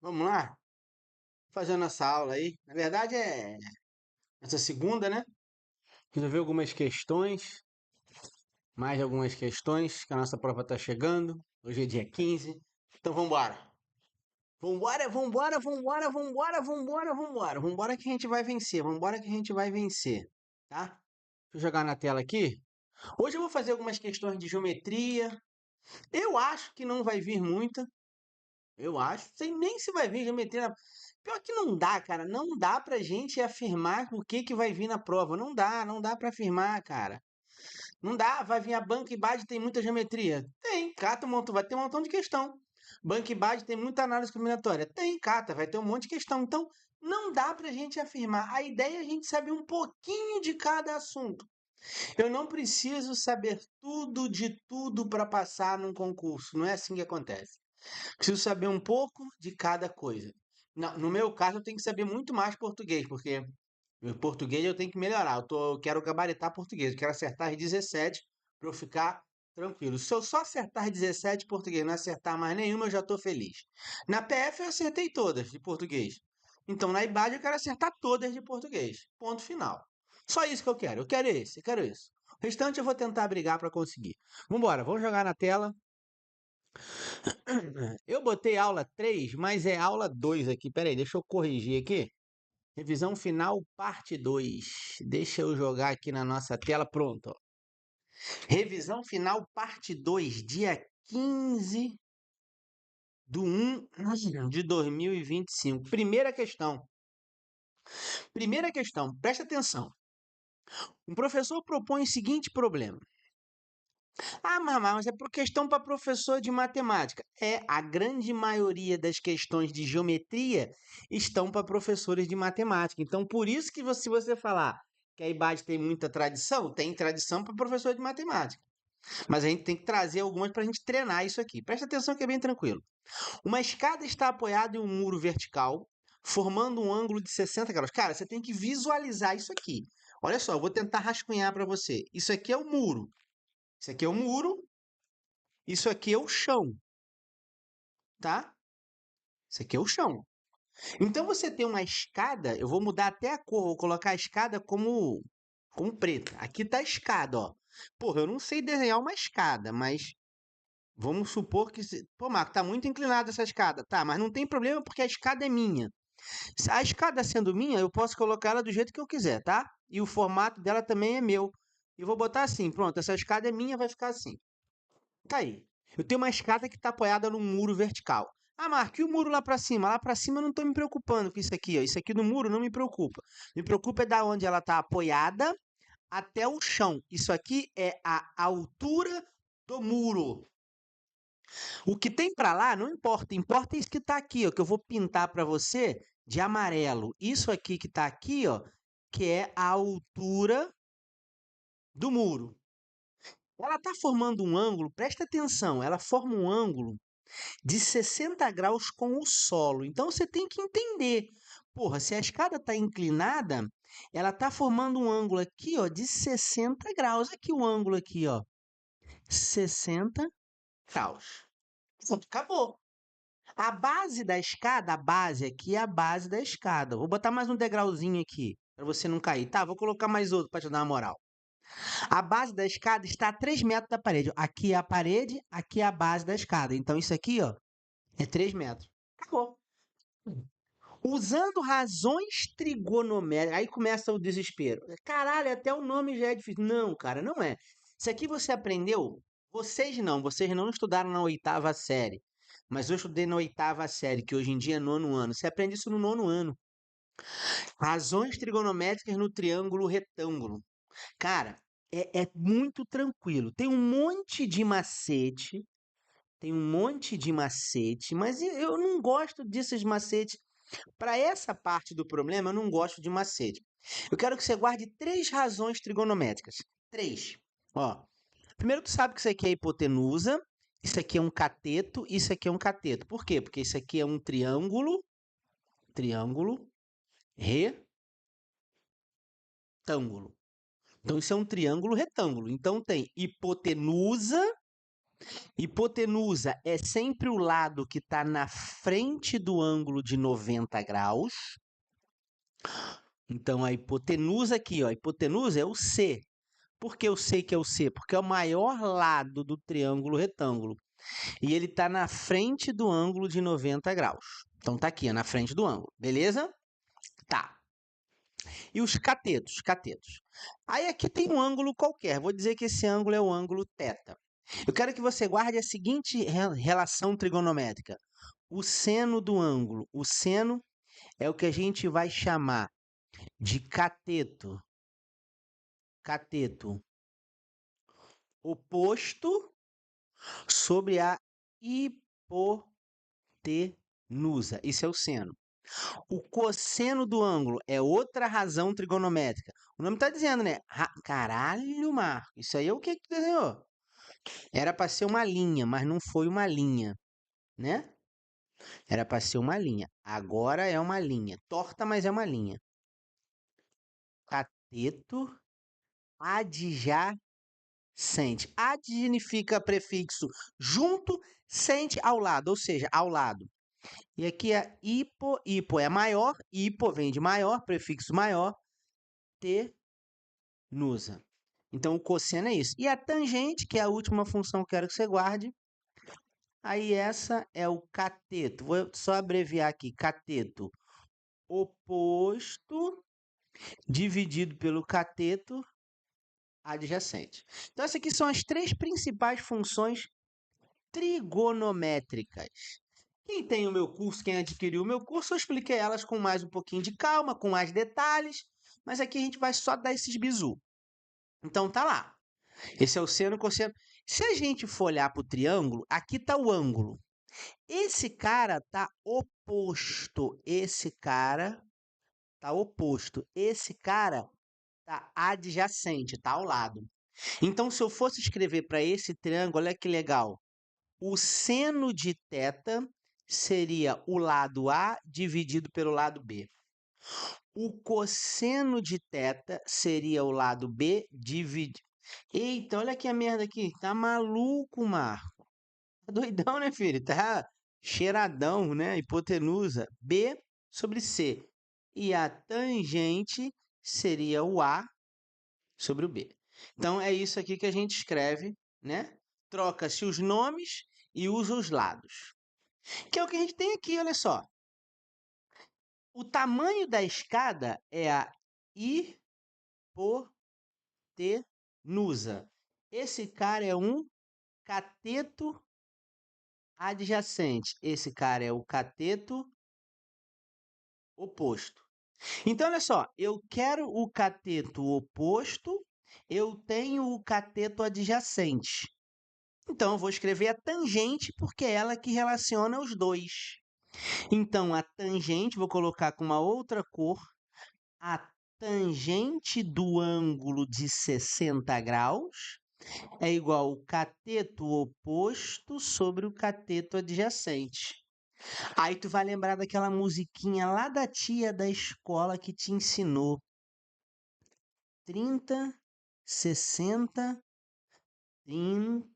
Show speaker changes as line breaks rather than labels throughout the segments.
Vamos lá? Fazendo essa aula aí. Na verdade essa segunda, né? Resolver algumas questões, mais algumas questões, que a nossa prova tá chegando. Hoje é dia 15. Então vambora. Vambora, vambora, vambora, vambora, vambora, vambora. Vambora que a gente vai vencer. Vambora que a gente vai vencer. Tá? Deixa eu jogar na tela aqui. Hoje eu vou fazer algumas questões de geometria. Eu acho que não vai vir muita. Eu acho. Sei nem se vai vir geometria. Pior que não dá, cara. Não dá pra gente afirmar o que vai vir na prova. Não dá pra afirmar, cara. Não dá, vai vir a banca e Bade tem muita geometria. Tem, cata um montão, vai ter um montão de questão. Banca e Bade tem muita análise combinatória. Tem, cata, vai ter um monte de questão. Então, não dá pra gente afirmar. A ideia é a gente saber um pouquinho de cada assunto. Eu não preciso saber tudo de tudo para passar num concurso. Não é assim que acontece. Preciso saber um pouco de cada coisa. No meu caso, eu tenho que saber muito mais português, porque o português eu tenho que melhorar. Eu quero gabaritar português, eu quero acertar as 17 para eu ficar tranquilo. Se eu só acertar 17 português, não acertar mais nenhuma, eu já estou feliz. Na PF eu acertei todas de português. Então na IBAD eu quero acertar todas de português. Ponto final. Só isso que eu quero. Eu quero esse, eu quero isso. O restante eu vou tentar brigar para conseguir. Vambora, vamos jogar na tela. Eu botei aula 3, mas é aula 2 aqui. Pera aí, deixa eu corrigir aqui. Revisão final, parte 2. Deixa eu jogar aqui na nossa tela. Pronto. Ó. Revisão final, parte 2, dia 15/1 de 2025. Primeira questão. Primeira questão, presta atenção. Um professor propõe o seguinte problema. Ah, mas é por questão para professor de matemática. É, a grande maioria das questões de geometria estão para professores de matemática. Então, por isso que se você falar que a IBAD tem muita tradição, tem tradição para professor de matemática. Mas a gente tem que trazer algumas para a gente treinar isso aqui. Presta atenção que é bem tranquilo. Uma escada está apoiada em um muro vertical, formando um ângulo de 60 graus. Cara, você tem que visualizar isso aqui. Olha só, eu vou tentar rascunhar para você. Isso aqui é o muro. Isso aqui é o muro. Isso aqui é o chão, tá? Isso aqui é o chão. Então você tem uma escada, eu vou mudar até a cor, vou colocar a escada como preta. Aqui tá a escada, ó. Porra, eu não sei desenhar uma escada, mas vamos supor que pô, Marco, tá muito inclinada essa escada. Tá, mas não tem problema porque a escada é minha. A escada sendo minha, eu posso colocar ela do jeito que eu quiser, tá? E o formato dela também é meu. E vou botar assim, pronto, essa escada é minha, vai ficar assim. Tá aí. Eu tenho uma escada que está apoiada num muro vertical. Ah, Marco, e o muro lá para cima? Lá para cima eu não estou me preocupando com isso aqui, ó. Isso aqui no muro não me preocupa. Me preocupa é da onde ela está apoiada até o chão. Isso aqui é a altura do muro. O que tem para lá não importa. Importa isso que está aqui, ó, que eu vou pintar para você de amarelo. Isso aqui que está aqui, ó, que é a altura do muro. Ela está formando um ângulo, presta atenção, ela forma um ângulo de 60 graus com o solo. Então você tem que entender. Porra, se a escada está inclinada, ela está formando um ângulo aqui, ó, de 60 graus. Aqui o ângulo aqui, ó, 60 graus. Pronto, acabou. A base da escada, a base aqui é a base da escada. Vou botar mais um degrauzinho aqui, para você não cair. Tá, vou colocar mais outro para te dar uma moral. A base da escada está a 3 metros da parede. Aqui é a parede, aqui é a base da escada. Então isso aqui, ó, é 3 metros. Acabou. Usando razões trigonométricas. Aí começa o desespero. Caralho, até o nome já é difícil. Não, cara, não é. Isso aqui você aprendeu. Vocês não estudaram na oitava série. Mas eu estudei na oitava série, que hoje em dia é nono ano. Você aprende isso no nono ano. Razões trigonométricas no triângulo retângulo. Cara, é muito tranquilo. Tem um monte de macete. Tem um monte de macete, mas eu não gosto desses macetes. Para essa parte do problema, eu não gosto de macete. Eu quero que você guarde 3 razões trigonométricas. 3. Ó, primeiro tu sabe que isso aqui é hipotenusa, isso aqui é um cateto, isso aqui é um cateto. Por quê? Porque isso aqui é um triângulo retângulo. Então isso é um triângulo retângulo. Então tem hipotenusa Hipotenusa é sempre o lado que está na frente do ângulo de 90 graus. Então, a hipotenusa aqui, ó, a hipotenusa é o C. Por que eu sei que é o C? Porque é o maior lado do triângulo retângulo. E ele está na frente do ângulo de 90 graus. Então, tá aqui, ó, na frente do ângulo. Beleza? Tá. E os catetos? Catetos. Aí aqui tem um ângulo qualquer. Vou dizer que esse ângulo é o ângulo θ. Eu quero que você guarde a seguinte relação trigonométrica. O seno do ângulo. O seno é o que a gente vai chamar de cateto. Cateto oposto sobre a hipotenusa. Isso é o seno. O cosseno do ângulo é outra razão trigonométrica. O nome está dizendo, né? Caralho, Marco. Isso aí é o que tu desenhou? Era para ser uma linha, mas não foi uma linha, né? Era para ser uma linha. Agora é uma linha. Torta, mas é uma linha. Cateto adjacente. Ad significa prefixo junto, sente ao lado, ou seja, ao lado. E aqui é hipo, hipo é maior, hipo vem de maior, prefixo maior, tenusa. Então o cosseno é isso. E a tangente, que é a última função que eu quero que você guarde, aí essa é o cateto. Vou só abreviar aqui, cateto oposto dividido pelo cateto adjacente. Então essas aqui são as três principais funções trigonométricas. Quem tem o meu curso, quem adquiriu o meu curso, eu expliquei elas com mais um pouquinho de calma, com mais detalhes, mas aqui a gente vai só dar esses bizu. Então tá lá. Esse é o seno, cosseno. Se a gente for olhar para o triângulo, aqui está o ângulo. Esse cara está oposto. Esse cara está oposto. Esse cara está adjacente, está ao lado. Então, se eu fosse escrever para esse triângulo, olha que legal. O seno de θ seria o lado A dividido pelo lado B. O cosseno de θ seria o lado B dividido. Eita, olha que a merda aqui. Tá maluco, Marco. Tá doidão, né, filho? Tá cheiradão, né? Hipotenusa. B sobre C. E a tangente seria o A sobre o B. Então, é isso aqui que a gente escreve, né? Troca-se os nomes e usa os lados. Que é o que a gente tem aqui, olha só. O tamanho da escada é a hipotenusa. Esse cara é um cateto adjacente. Esse cara é o cateto oposto. Então, olha só, eu quero o cateto oposto, eu tenho o cateto adjacente. Então, eu vou escrever a tangente, porque é ela que relaciona os dois. Então, a tangente, vou colocar com uma outra cor, a tangente do ângulo de 60 graus é igual ao cateto oposto sobre o cateto adjacente. Aí tu vai lembrar daquela musiquinha lá da tia da escola que te ensinou. 30, 60, 30,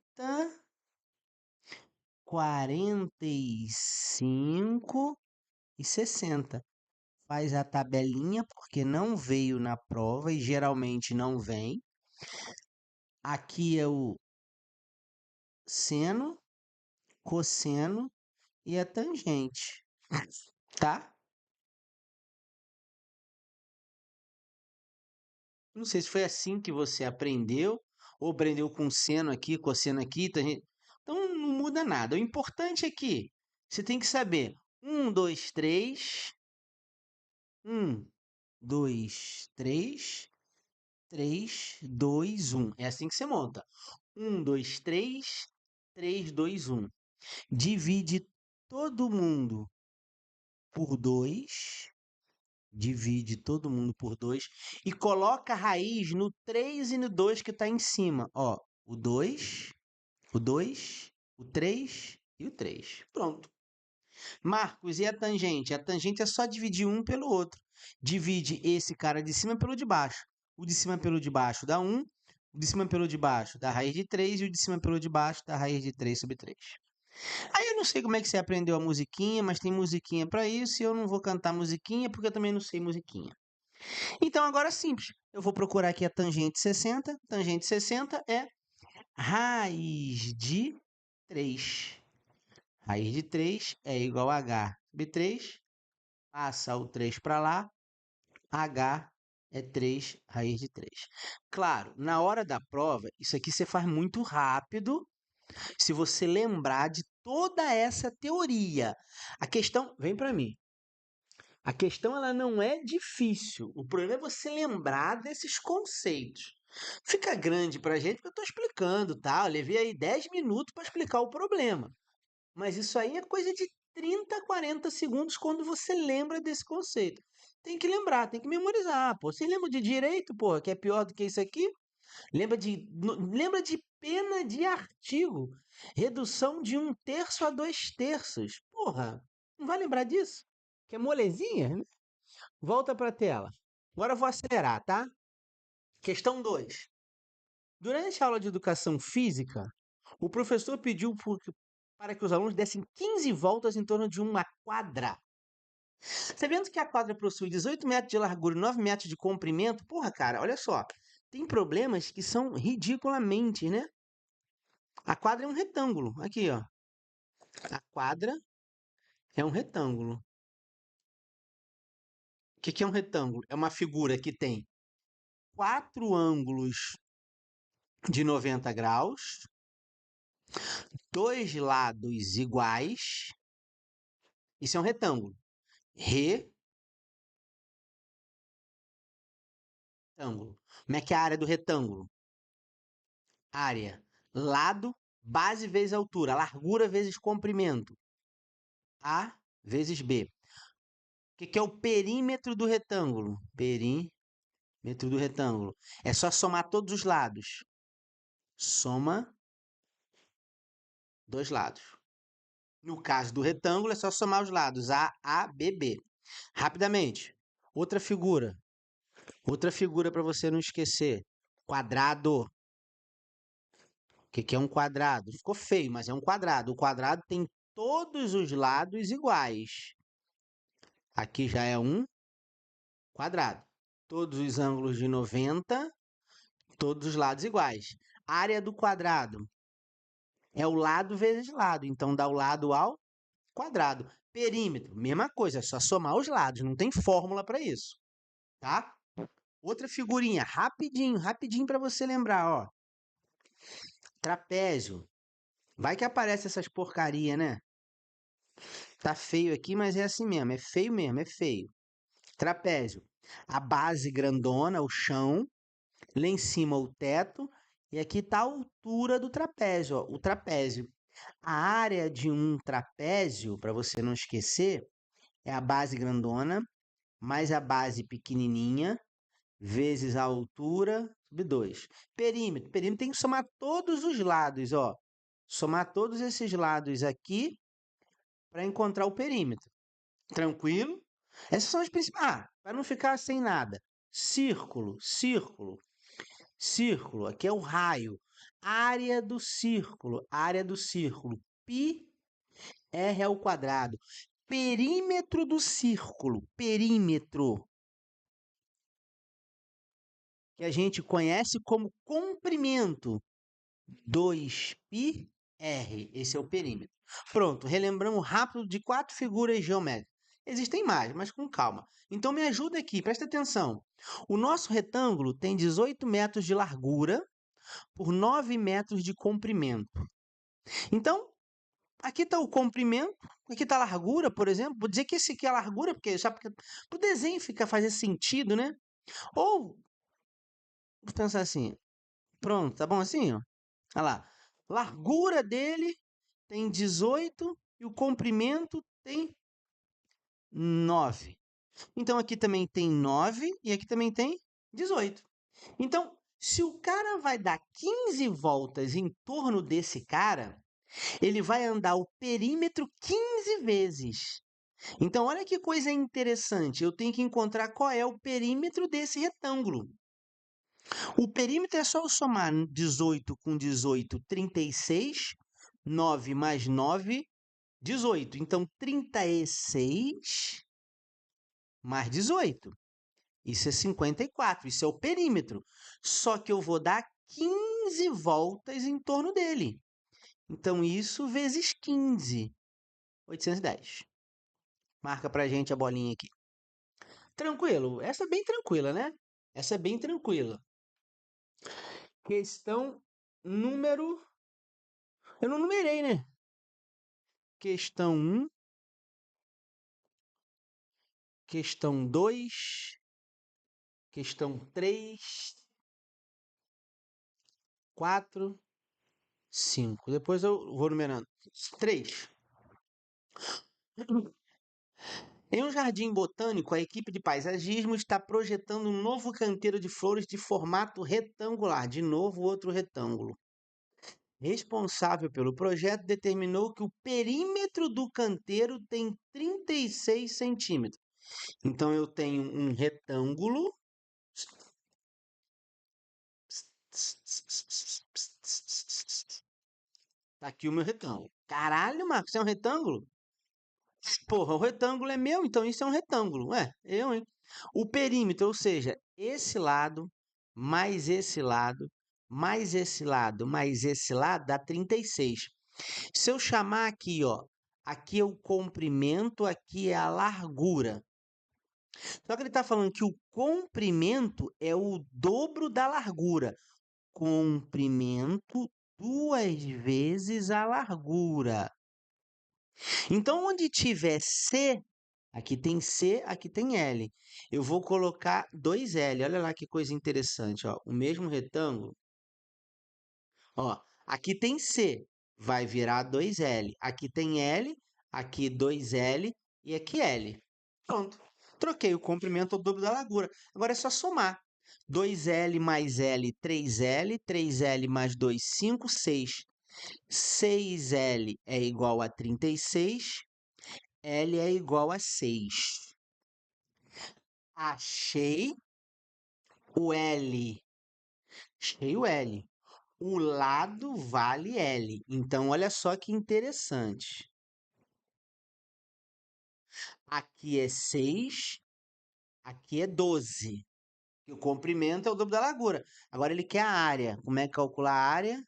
45 e 60. Faz a tabelinha, porque não veio na prova e geralmente não vem. Aqui é o seno, cosseno e a tangente, tá? Não sei se foi assim que você aprendeu, ou aprendeu com seno aqui, cosseno aqui, tangente. Então não muda nada. O importante é que você tem que saber 1, 2, 3, 1, 2, 3, 3, 2, 1. É assim que você monta. 1, 2, 3, 3, 2, 1. Divide todo mundo por 2. Divide todo mundo por 2 e coloca a raiz no 3 e no 2 que está em cima. Ó, o 2, o 2, o 3 e o 3. Pronto. Marcos, e a tangente? A tangente é só dividir um pelo outro. Divide esse cara de cima pelo de baixo. O de cima pelo de baixo dá 1, O de cima pelo de baixo da raiz de 3 e o de cima pelo de baixo da raiz de 3 sobre 3. Aí eu não sei como é que você aprendeu a musiquinha, mas tem musiquinha para isso e eu não vou cantar musiquinha porque eu também não sei musiquinha. Então agora é simples. Eu vou procurar aqui a tangente 60. Tangente 60 é raiz de 3. Raiz de 3 é igual a h sobre 3. Passa o 3 para lá. H é 3 raiz de 3. Claro, na hora da prova, isso aqui você faz muito rápido se você lembrar de toda essa teoria. A questão, vem para mim. A questão ela não é difícil. O problema é você lembrar desses conceitos. Fica grande para a gente porque eu estou explicando, tá? Eu levei aí 10 minutos para explicar o problema. Mas isso aí é coisa de 30, 40 segundos quando você lembra desse conceito. Tem que lembrar, tem que memorizar. Pô, você lembra de direito, pô, que é pior do que isso aqui? Lembra de pena de artigo. Redução de 1/3 a 2/3. Porra, não vai lembrar disso? Que é molezinha, né? Volta para a tela. Agora eu vou acelerar, tá? Questão 2. Durante a aula de educação física, o professor pediu para que os alunos dessem 15 voltas em torno de uma quadra. Sabendo que a quadra possui 18 metros de largura e 9 metros de comprimento, porra, cara, olha só. Tem problemas que são ridiculamente, né? A quadra é um retângulo. Aqui, ó. A quadra é um retângulo. O que é um retângulo? É uma figura que tem 4 ângulos de 90 graus, 2 lados iguais. Isso é um retângulo. Retângulo. Como é que é a área do retângulo? Área, lado, base vezes altura, largura vezes comprimento. A vezes B. O que é o perímetro do retângulo? Perímetro do retângulo. É só somar todos os lados. Soma dois lados. No caso do retângulo, é só somar os lados. A, B, B. Rapidamente. Outra figura. Outra figura para você não esquecer. Quadrado. O que é um quadrado? Ficou feio, mas é um quadrado. O quadrado tem todos os lados iguais. Aqui já é um quadrado. Todos os ângulos de 90, todos os lados iguais. Área do quadrado é o lado vezes lado, então dá o lado ao quadrado. Perímetro, mesma coisa, é só somar os lados, não tem fórmula para isso, tá? Outra figurinha, rapidinho, rapidinho para você lembrar, ó. Trapézio. Vai que aparece essas porcaria, né? Tá feio aqui, mas é assim mesmo, é feio mesmo, é feio. Trapézio. A base grandona, o chão, lá em cima o teto, e aqui está a altura do trapézio, ó, o trapézio. A área de um trapézio, para você não esquecer, é a base grandona mais a base pequenininha vezes a altura sobre 2. Perímetro. Perímetro tem que somar todos os lados, ó. Somar todos esses lados aqui para encontrar o perímetro. Tranquilo? Essas são as principais. Ah, para não ficar sem nada. Círculo, círculo. Círculo, aqui é o raio. Área do círculo, área do círculo. Pi r ao quadrado. Perímetro do círculo, perímetro, que a gente conhece como comprimento. 2πr, esse é o perímetro. Pronto, relembramos rápido de 4 figuras geométricas. Existem mais, mas com calma. Então me ajuda aqui, presta atenção. O nosso retângulo tem 18 metros de largura por 9 metros de comprimento. Então, aqui está o comprimento, aqui está a largura, por exemplo. Vou dizer que esse aqui é a largura, porque já para o desenho fica fazer sentido, né? Ou, vou pensar assim, pronto, tá bom assim? Ó? Olha lá, largura dele tem 18 e o comprimento tem 9. Então, aqui também tem 9 e aqui também tem 18. Então, se o cara vai dar 15 voltas em torno desse cara, ele vai andar o perímetro 15 vezes. Então, olha que coisa interessante. Eu tenho que encontrar qual é o perímetro desse retângulo. O perímetro é só eu somar 18 com 18, 36. 9 mais 9, 18. Então, 36 mais 18. Isso é 54. Isso é o perímetro. Só que eu vou dar 15 voltas em torno dele. Então, isso vezes 15. 810. Marca pra gente a bolinha aqui. Tranquilo? Essa é bem tranquila, né? Essa é bem tranquila. Questão número... Eu não numerei, né? Questão 1. Questão 2. Questão 3. 4. 5. Depois eu vou numerando. 3. Em um jardim botânico, a equipe de paisagismo está projetando um novo canteiro de flores de formato retangular. De novo, outro retângulo. Responsável pelo projeto determinou que o perímetro do canteiro tem 36 centímetros. Então, eu tenho um retângulo. Tá aqui o meu retângulo. Caralho, Marcos, é um retângulo? Porra, o retângulo é meu, então isso é um retângulo. Eu, hein? O perímetro, ou seja, esse lado, mais esse lado, mais esse lado, mais esse lado, dá 36. Se eu chamar aqui, ó, aqui é o comprimento, aqui é a largura. Só que ele está falando que o comprimento é o dobro da largura. Comprimento 2 vezes a largura. Então, onde tiver C, aqui tem C, aqui tem L. Eu vou colocar 2L. Olha lá que coisa interessante, ó. O mesmo retângulo. Ó, aqui tem C, vai virar 2L. Aqui tem L, aqui 2L e aqui L. Pronto. Troquei o comprimento ao dobro da largura. Agora é só somar. 2L mais L, 3L. 3L mais 2, 5, 6. 6L é igual a 36. L é igual a 6. Achei o L. Achei o L. O lado vale L. Então, olha só que interessante. Aqui é 6, aqui é 12. E o comprimento é o dobro da largura. Agora ele quer a área. Como é que calcula a área?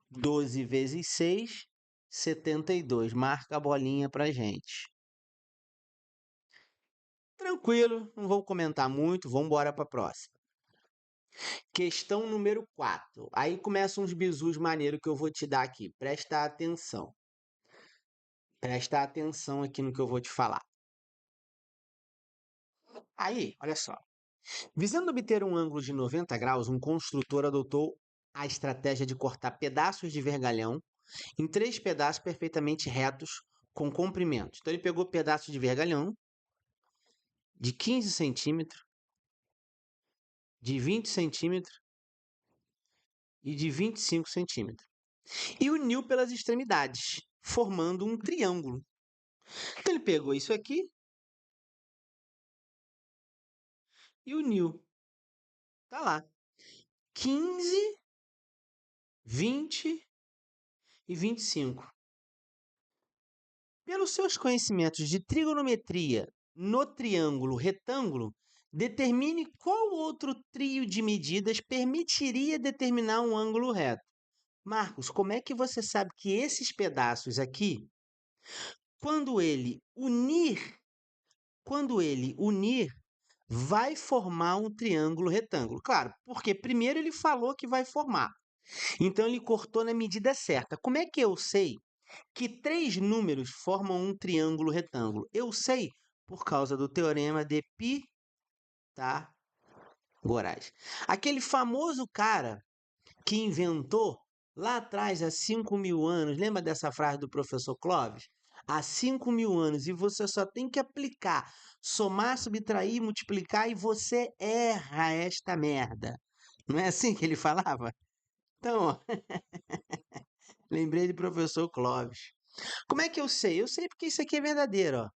12 vezes 6, 72. Marca a bolinha pra gente. Tranquilo, não vou comentar muito, vamos embora para a próxima. Questão número 4. Aí começam uns bizus maneiros que eu vou te dar aqui. Presta atenção. Presta atenção aqui no que eu vou te falar. Aí, olha só. Visando obter um ângulo de 90 graus, um construtor adotou a estratégia de cortar pedaços de vergalhão em 3 pedaços perfeitamente retos com comprimento. Então, ele pegou pedaços de vergalhão de 15 centímetros, de 20 centímetros e de 25 centímetros. E uniu pelas extremidades, formando um triângulo. Então, ele pegou isso aqui e uniu. Tá lá. 15, 20 e 25. Pelos seus conhecimentos de trigonometria no triângulo retângulo, determine qual outro trio de medidas permitiria determinar um ângulo reto. Marcos, como é que você sabe que esses pedaços aqui, quando ele unir, vai formar um triângulo retângulo? Claro, porque primeiro ele falou que vai formar. Então ele cortou na medida certa. Como é que eu sei que 3 números formam um triângulo retângulo? Eu sei por causa do teorema de Pitágoras. Aquele famoso cara que inventou lá atrás, há 5.000 anos, lembra dessa frase do professor Clóvis? Há 5.000 anos, e você só tem que aplicar, somar, subtrair, multiplicar, e você erra esta merda. Não é assim que ele falava? Então, ó, lembrei do professor Clóvis. Como é que eu sei? Eu sei porque isso aqui é verdadeiro, ó.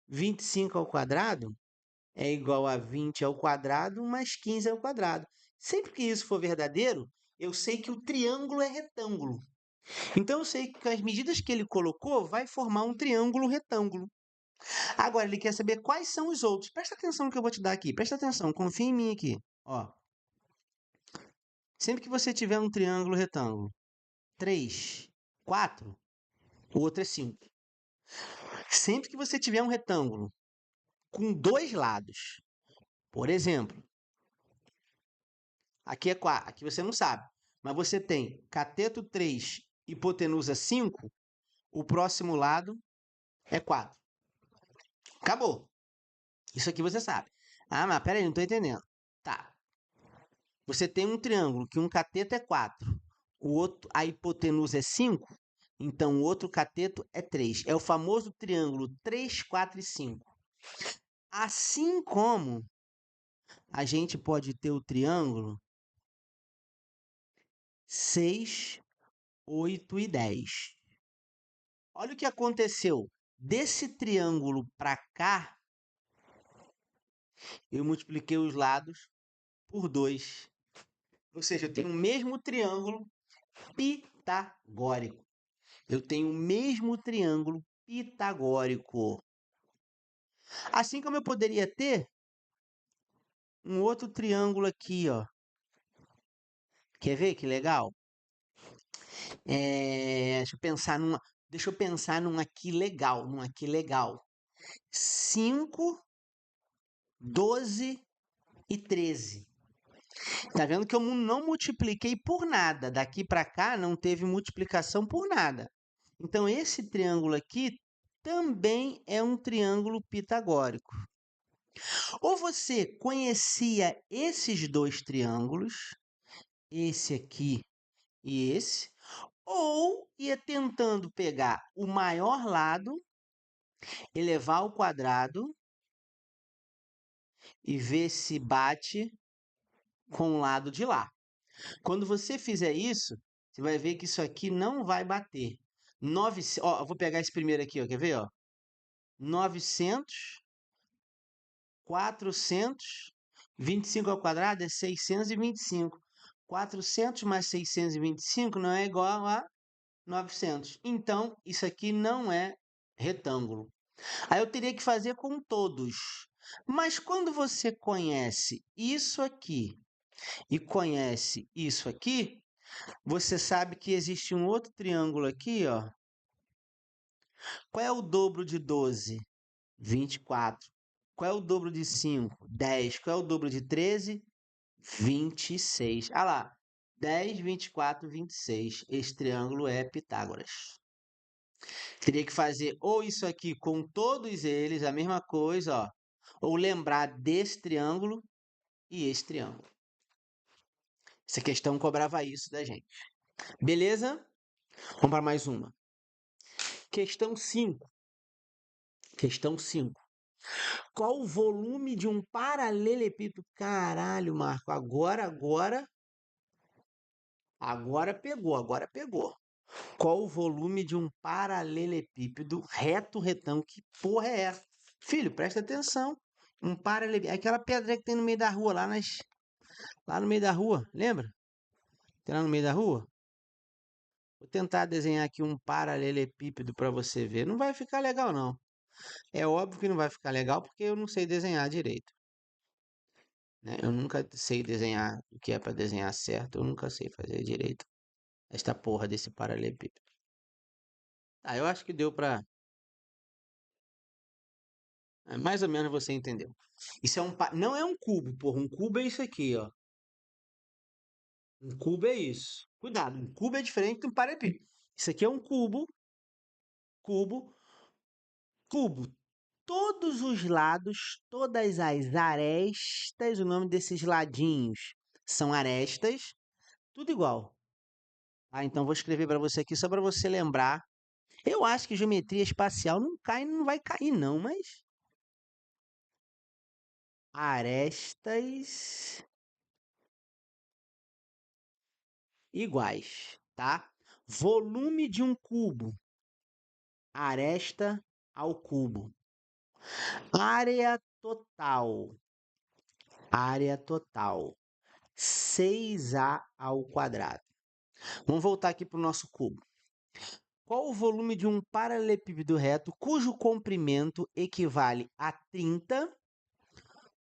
25 ao quadrado é igual a 20 ao quadrado mais 15 ao quadrado. Sempre que isso for verdadeiro, eu sei que o triângulo é retângulo. Então eu sei que as medidas que ele colocou vai formar um triângulo retângulo. Agora ele quer saber quais são os outros. Presta atenção no que eu vou te dar aqui. Presta atenção, confia em mim aqui. Ó, sempre que você tiver um triângulo retângulo, 3, 4, o outro é 5. Sempre que você tiver um retângulo com dois lados, por exemplo, aqui é 4, aqui você não sabe, mas você tem cateto 3, hipotenusa 5, o próximo lado é 4. Acabou. Isso aqui você sabe. Ah, mas peraí, não estou entendendo. Tá. Você tem um triângulo que um cateto é 4, o outro, a hipotenusa é 5, então o outro cateto é 3. É o famoso triângulo 3, 4 e 5. Assim como a gente pode ter o triângulo 6, 8 e 10. Olha o que aconteceu. Desse triângulo para cá, eu multipliquei os lados por 2. Ou seja, eu tenho o mesmo triângulo pitagórico. Eu tenho o mesmo triângulo pitagórico. Assim como eu poderia ter um outro triângulo aqui, ó. Quer ver que legal? Deixa eu pensar num aqui legal, 5, 12 e 13. Tá vendo que eu não multipliquei por nada. Daqui para cá não teve multiplicação por nada. Então esse triângulo aqui também é um triângulo pitagórico. Ou você conhecia esses dois triângulos, esse aqui e esse, ou ia tentando pegar o maior lado, elevar ao quadrado e ver se bate com o lado de lá. Quando você fizer isso, você vai ver que isso aqui não vai bater. Ó, eu vou pegar esse primeiro aqui, ó, quer ver? Ó? 900, 400, 25 ao quadrado é 625. 400 mais 625 não é igual a 900. Então, isso aqui não é retângulo. Aí eu teria que fazer com todos. Mas quando você conhece isso aqui e conhece isso aqui, você sabe que existe um outro triângulo aqui, ó. Qual é o dobro de 12? 24. Qual é o dobro de 5? 10. Qual é o dobro de 13? 26. Ah lá. 10, 24, 26. Esse triângulo é Pitágoras. Teria que fazer ou isso aqui com todos eles, a mesma coisa, ó. Ou lembrar desse triângulo e esse triângulo. Essa questão cobrava isso da gente. Beleza? Vamos para mais uma. Questão 5. Questão 5. Qual o volume de um paralelepípedo? Caralho, Marco, agora pegou. Qual o volume de um paralelepípedo reto, retão? Que porra é essa? Filho, presta atenção. Um paralelepípedo, aquela pedra que tem no meio da rua, lá no meio da rua, lembra? Tem lá no meio da rua? Vou tentar desenhar aqui um paralelepípedo para você ver. Não vai ficar legal, não. É óbvio que não vai ficar legal porque eu não sei desenhar direito, né? Eu nunca sei desenhar o que é para desenhar certo. Eu nunca sei fazer direito esta porra desse paralelepípedo. Ah, eu acho que deu para mais ou menos você entendeu. Isso é não é um cubo, porra. Um cubo é isso aqui, ó. Um cubo é isso. Cuidado, um cubo é diferente de um paralelepípedo. Isso aqui é um cubo, cubo, cubo. Todos os lados, todas as arestas, o nome desses ladinhos são arestas, tudo igual. Ah, então vou escrever para você aqui só para você lembrar. Eu acho que geometria espacial não cai, não vai cair não, mas arestas iguais, tá? Volume de um cubo, aresta ao cubo. Área total, 6A ao quadrado. Vamos voltar aqui para o nosso cubo. Qual o volume de um paralelepípedo reto cujo comprimento equivale a 30?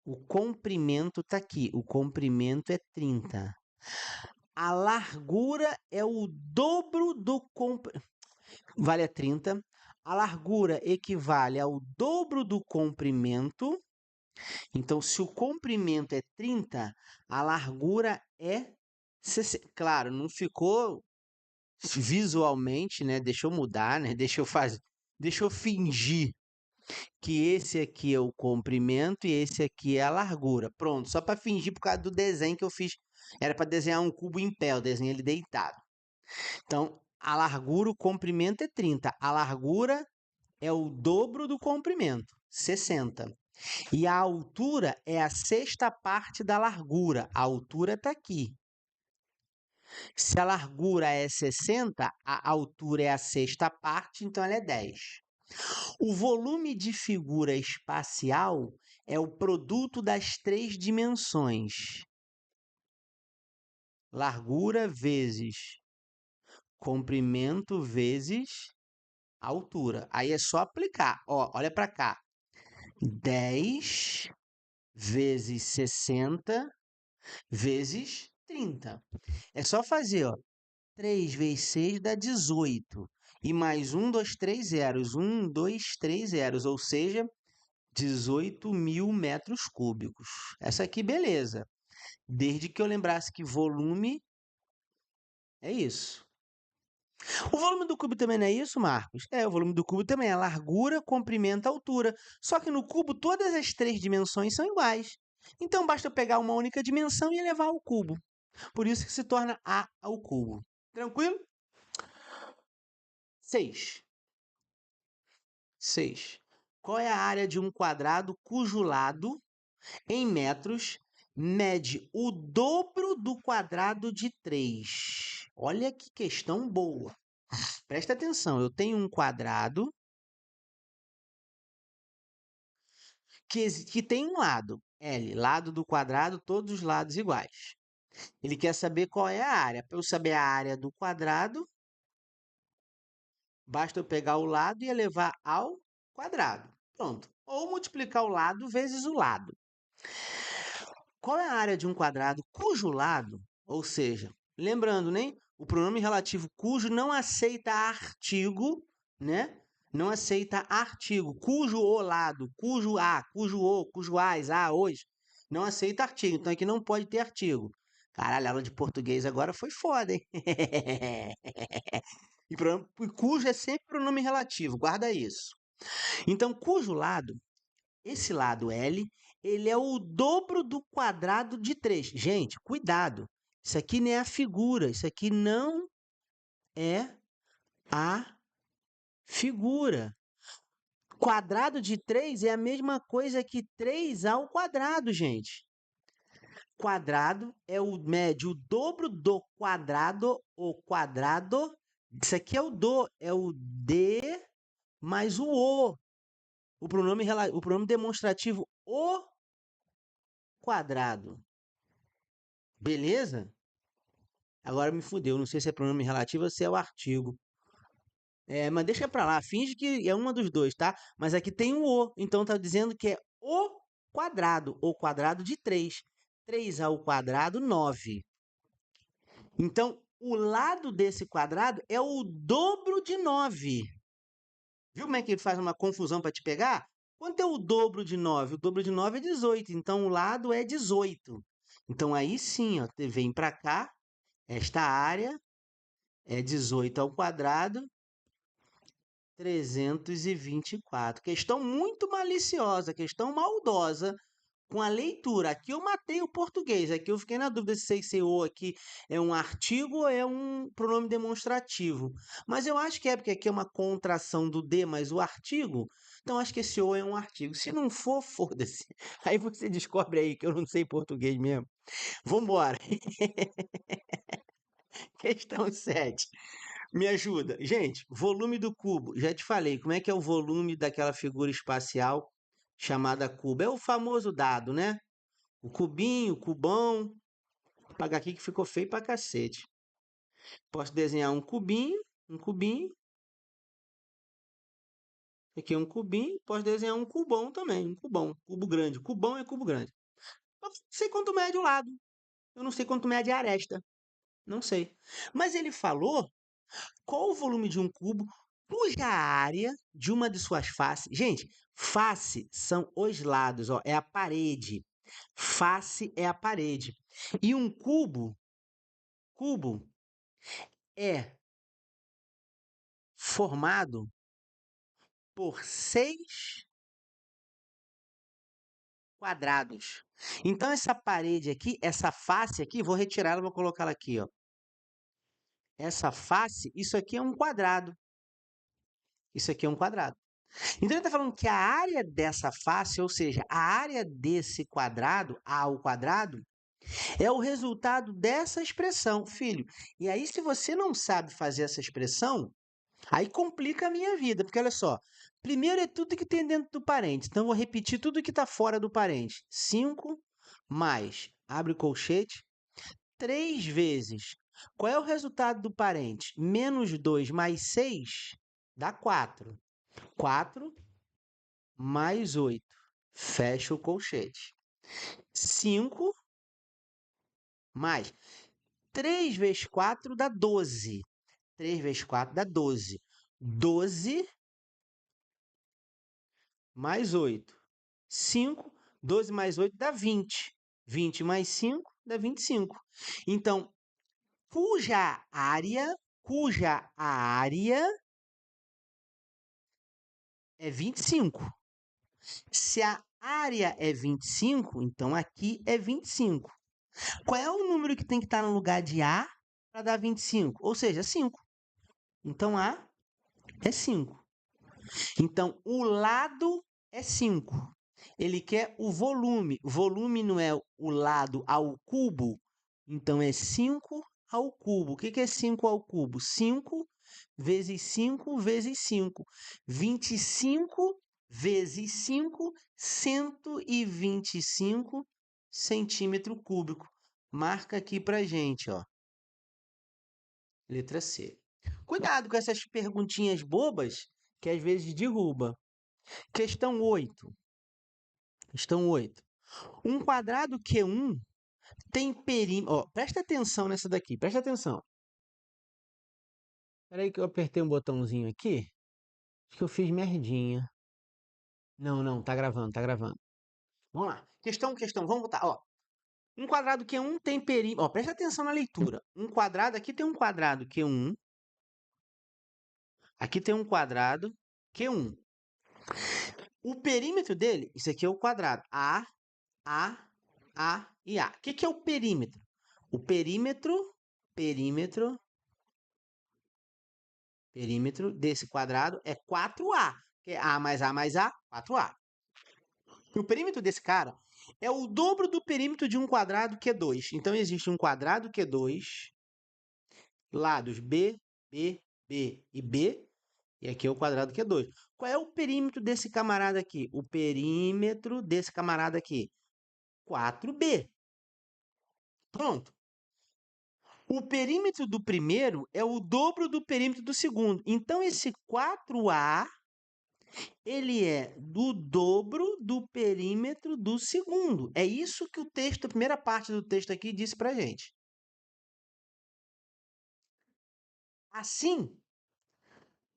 O comprimento está aqui. O comprimento é 30. A largura é o dobro do comprimento. Vale a 30. A largura equivale ao dobro do comprimento. Então, se o comprimento é 30, a largura é 60. Claro, não ficou visualmente, né? Deixa eu mudar, né? Deixa eu fingir que esse aqui é o comprimento e esse aqui é a largura. Pronto, só para fingir por causa do desenho que eu fiz. Era para desenhar um cubo em pé, eu desenhei ele deitado. Então, a largura, o comprimento é 30. A largura é o dobro do comprimento, 60. E a altura é a sexta parte da largura. A altura está aqui. Se a largura é 60, a altura é a sexta parte, então ela é 10. O volume de figura espacial é o produto das três dimensões. Largura vezes comprimento vezes altura. Aí é só aplicar. Ó, olha para cá. 10 vezes 60 vezes 30. É só fazer, ó. 3 vezes 6 dá 18. E mais 1, 2, 3 zeros. 1, 2, 3 zeros. Ou seja, 18.000 metros cúbicos. Essa aqui, beleza. Desde que eu lembrasse que volume é isso. O volume do cubo também não é isso, Marcos? É, o volume do cubo também é largura, comprimento, altura. Só que no cubo todas as três dimensões são iguais. Então basta eu pegar uma única dimensão e elevar ao cubo. Por isso que se torna A ao cubo. Tranquilo? 6. 6. Qual é a área de um quadrado cujo lado, em metros, mede o dobro do quadrado de 3? Olha que questão boa. Presta atenção, eu tenho um quadrado que tem um lado, L, lado do quadrado, todos os lados iguais. Ele quer saber qual é a área. Para eu saber a área do quadrado, basta eu pegar o lado e elevar ao quadrado. Pronto. Ou multiplicar o lado vezes o lado. Qual é a área de um quadrado cujo lado, ou seja, lembrando, né? O pronome relativo cujo não aceita artigo, né? Não aceita artigo. Cujo o lado, cujo a, cujo o, cujo as, a, os. Não aceita artigo. Então aqui não pode ter artigo. Caralho, a aula de português agora foi foda, hein? E cujo é sempre pronome relativo, guarda isso. Então, cujo lado, esse lado L, ele é o dobro do quadrado de 3. Gente, cuidado. Isso aqui não é a figura. Isso aqui não é a figura. Quadrado de 3 é a mesma coisa que 3 ao quadrado, gente. Quadrado mede o dobro do quadrado, o quadrado. Isso aqui é o D mais o O. O pronome demonstrativo o quadrado. Beleza? Agora me fudeu. Não sei se é pronome relativo ou se é o artigo. Mas deixa pra lá. Finge que é uma dos dois, tá? Mas aqui tem um O. Então tá dizendo que é o quadrado. O quadrado de 3. 3 ao quadrado, 9. Então, o lado desse quadrado é o dobro de 9. Viu como é que ele faz uma confusão para te pegar? Quanto é o dobro de 9? O dobro de 9 é 18. Então, o lado é 18. Então, aí sim, ó, vem para cá. Esta área é 18 ao quadrado, 324. Questão muito maliciosa, questão maldosa com a leitura. Aqui eu matei o português. Aqui eu fiquei na dúvida se esse o aqui é um artigo ou é um pronome demonstrativo. Mas eu acho que é, porque aqui é uma contração do D mais o artigo. Então acho que esse o é um artigo. Se não for, foda-se. Aí você descobre aí que eu não sei português mesmo. Vambora. Questão 7. Me ajuda. Gente, volume do cubo. Já te falei, como é que é o volume daquela figura espacial chamada cubo? É o famoso dado, né? O cubinho, o cubão. Vou apagar aqui que ficou feio pra cacete. Posso desenhar um cubinho. Aqui é um cubinho. Posso desenhar um cubão também. Um cubão. Cubo grande. Cubão é cubo grande. Eu não sei quanto mede o lado. Eu não sei quanto mede a aresta. Não sei. Mas ele falou qual o volume de um cubo cuja área de uma de suas faces. Gente, face são os lados, ó, é a parede. Face é a parede. E um cubo é formado por 6 quadrados. Então essa parede aqui, essa face aqui, vou retirá-la, vou colocá-la aqui, ó. Essa face, isso aqui é um quadrado. Isso aqui é um quadrado. Então ele está falando que a área dessa face, ou seja, a área desse quadrado, A ao quadrado, é o resultado dessa expressão, filho. E aí, se você não sabe fazer essa expressão, aí complica a minha vida, porque olha só. Primeiro é tudo que tem dentro do parente. Então, eu vou repetir tudo que está fora do parente. 5 mais, abre colchete, 3 vezes. Qual é o resultado do parente? Menos 2 mais 6 dá 4. 4 mais 8. Fecha o colchete. 5 mais 3 vezes 4 dá 12. 3 vezes 4 dá 12. 12 mais 8. 5. 12 mais 8 dá 20. 20 mais 5 dá 25. Então, cuja área é 25. Se a área é 25, então aqui é 25. Qual é o número que tem que estar no lugar de A para dar 25? Ou seja, 5. Então, A é 5. Então, o lado é 5. Ele quer o volume. O volume não é o lado ao cubo. Então, é 5 ao cubo. O que é 5 ao cubo? 5 vezes 5 vezes 5. 25 vezes 5, 125 centímetro cúbico. Marca aqui pra gente, ó. Letra C. Cuidado com essas perguntinhas bobas que às vezes derruba. Questão 8. Questão 8. Um quadrado Q1 tem perímetro. Ó, presta atenção nessa daqui, presta atenção. Espera aí que eu apertei um botãozinho aqui. Acho que eu fiz merdinha. Não, tá gravando, tá gravando. Vamos lá. Questão, vamos voltar. Ó, um quadrado Q1 tem perímetro. Ó, presta atenção na leitura. Um quadrado, aqui tem um quadrado Q1. Aqui tem um quadrado Q1. O perímetro dele, isso aqui é o quadrado. A e A. O que é o perímetro? O perímetro desse quadrado é 4A. Que é A mais A mais A, 4A. E o perímetro desse cara é o dobro do perímetro de um quadrado Q2. Então, existe um quadrado Q2, lados B, B, B e B, e aqui é o quadrado Q2. Qual é o perímetro desse camarada aqui? O perímetro desse camarada aqui, 4B. Pronto. O perímetro do primeiro é o dobro do perímetro do segundo. Então, esse 4A, ele é do dobro do perímetro do segundo. É isso que o texto, a primeira parte do texto aqui disse pra gente. Assim,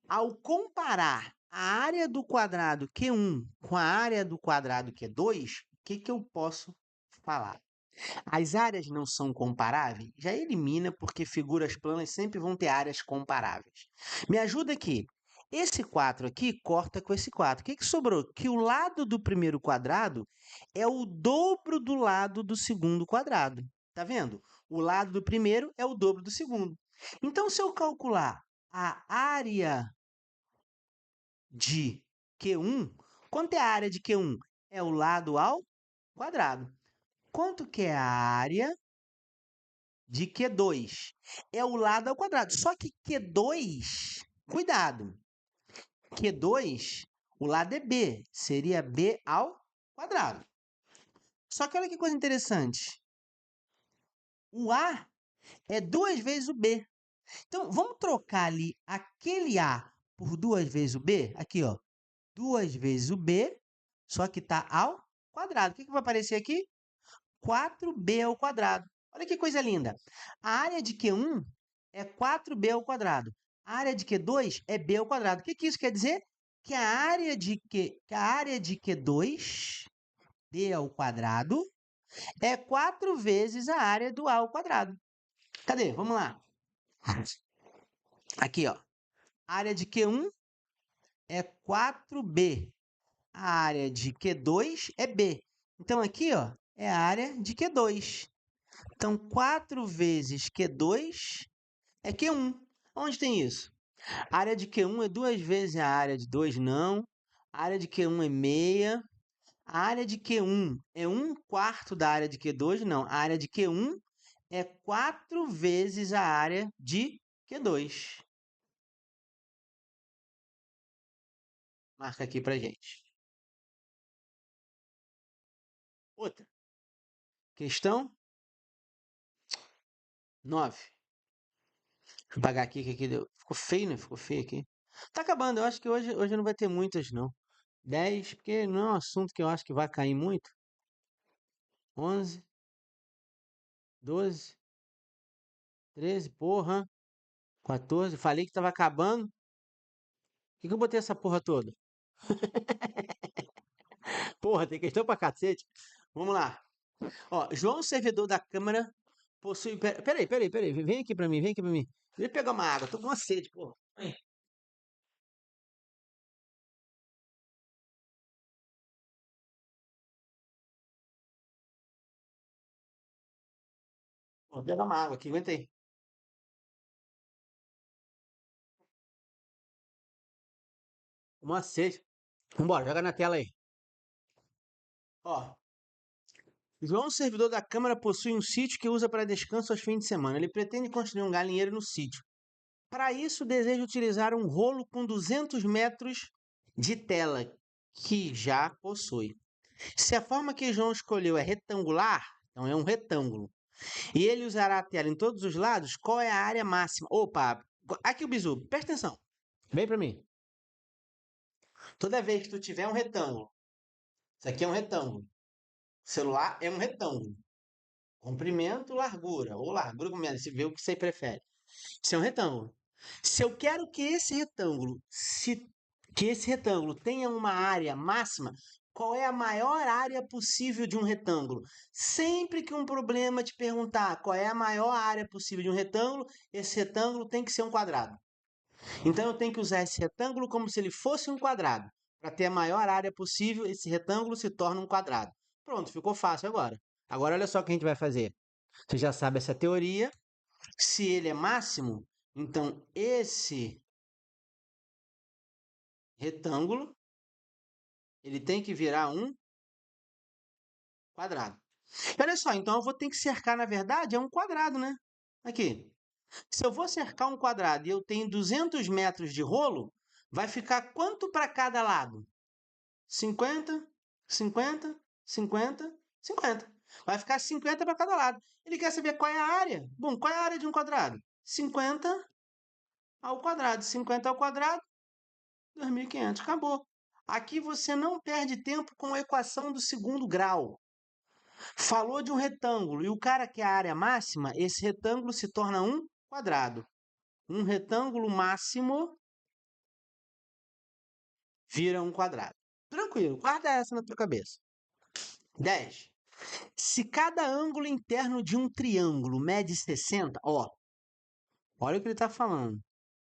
ao comparar a área do quadrado Q1 com a área do quadrado Q2, o que eu posso falar? As áreas não são comparáveis? Já elimina, porque figuras planas sempre vão ter áreas comparáveis. Me ajuda aqui. Esse 4 aqui corta com esse 4. O que sobrou? Que o lado do primeiro quadrado é o dobro do lado do segundo quadrado. Tá vendo? O lado do primeiro é o dobro do segundo. Então, se eu calcular a área de Q1, quanto é a área de Q1? É o lado ao quadrado. Quanto que é a área de Q2? É o lado ao quadrado. Só que Q2, cuidado, Q2, o lado é B, seria B ao quadrado. Só que olha que coisa interessante. O A é 2 vezes o B. Então, vamos trocar ali aquele A por 2 vezes o B? Aqui, ó. 2 vezes o B, só que está ao quadrado. O que vai aparecer aqui? 4b ao quadrado. Olha que coisa linda. A área de Q1 é 4b ao quadrado. A área de Q2 é b ao quadrado. O que isso quer dizer? Que a área de Q2, b ao quadrado, é 4 vezes a área do A ao quadrado. Cadê? Vamos lá. Aqui, ó. A área de Q1 é 4b. A área de Q2 é b. Então, aqui, ó, é a área de Q2. Então, 4 vezes Q2 é Q1. Onde tem isso? A área de Q1 é 2 vezes a área de 2, não. A área de Q1 é meia. A área de Q1 é 1/4 da área de Q2, não. A área de Q1 é 4 vezes a área de Q2. Marca aqui pra gente. Outra. Questão 9. Deixa eu apagar aqui, que aqui deu. Ficou feio, né? Ficou feio aqui. Tá acabando, eu acho que hoje não vai ter muitas, não. 10, porque não é um assunto que eu acho que vai cair muito. 11, 12, 13, porra. 14, falei que tava acabando. Por que eu botei essa porra toda? Porra, tem questão pra cacete. Vamos lá. Ó, João, servidor da Câmara, possui. Peraí. Vem aqui pra mim, vem aqui pra mim. Deixa eu pegar uma água, tô com uma sede, porra. Vou pegar uma água aqui, aguenta aí. Uma sede. Vambora, joga na tela aí. Ó, João, servidor da Câmara, possui um sítio que usa para descanso aos fins de semana. Ele pretende construir um galinheiro no sítio. Para isso, deseja utilizar um rolo com 200 metros de tela, que já possui. Se a forma que João escolheu é retangular, então é um retângulo, e ele usará a tela em todos os lados, qual é a área máxima? Opa, aqui o bizu, presta atenção. Vem para mim. Toda vez que tu tiver um retângulo, isso aqui é um retângulo. O celular é um retângulo. Comprimento, largura, ou largura com menos, você vê o que você prefere. Isso é um retângulo. Se eu quero que esse retângulo tenha uma área máxima, qual é a maior área possível de um retângulo? Sempre que um problema te perguntar qual é a maior área possível de um retângulo, esse retângulo tem que ser um quadrado. Então eu tenho que usar esse retângulo como se ele fosse um quadrado. Para ter a maior área possível, esse retângulo se torna um quadrado. Pronto, ficou fácil agora. Agora olha só o que a gente vai fazer. Você já sabe essa teoria. Se ele é máximo, então esse retângulo ele tem que virar um quadrado. E olha só, então eu vou ter que cercar, na verdade, é um quadrado, né? Aqui. Se eu vou cercar um quadrado e eu tenho 200 metros de rolo, vai ficar quanto para cada lado? 50, 50, 50, 50. Vai ficar 50 para cada lado. Ele quer saber qual é a área. Bom, qual é a área de um quadrado? 50 ao quadrado. 50 ao quadrado, 2.500. Acabou. Aqui você não perde tempo com a equação do segundo grau. Falou de um retângulo e o cara quer a área máxima, esse retângulo se torna um quadrado. Um retângulo máximo vira um quadrado. Tranquilo, guarda essa na tua cabeça. 10. Se cada ângulo interno de um triângulo mede 60, ó, olha o que ele está falando.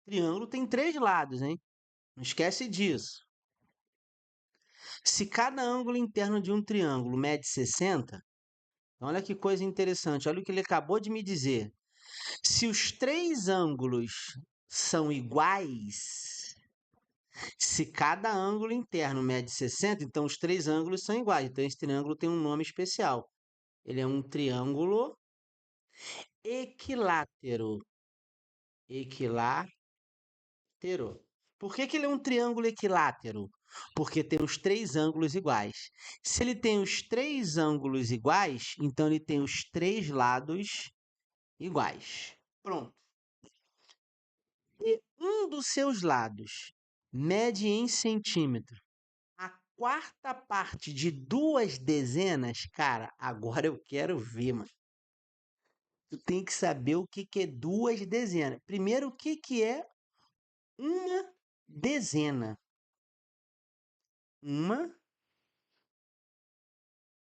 Triângulo tem 3 lados, hein? Não esquece disso. Se cada ângulo interno de um triângulo mede 60, olha que coisa interessante, olha o que ele acabou de me dizer. Se os 3 ângulos são iguais, se cada ângulo interno mede 60, então os 3 ângulos são iguais. Então esse triângulo tem um nome especial. Ele é um triângulo equilátero. Equilátero. Por que ele é um triângulo equilátero? Porque tem os 3 ângulos iguais. Se ele tem os 3 ângulos iguais, então ele tem os 3 lados iguais. Pronto. E um dos seus lados mede em centímetro a quarta parte de 2 dezenas, cara, agora eu quero ver, mano. Tu tem que saber o que que é 2 dezenas. Primeiro, o que que é uma dezena? Uma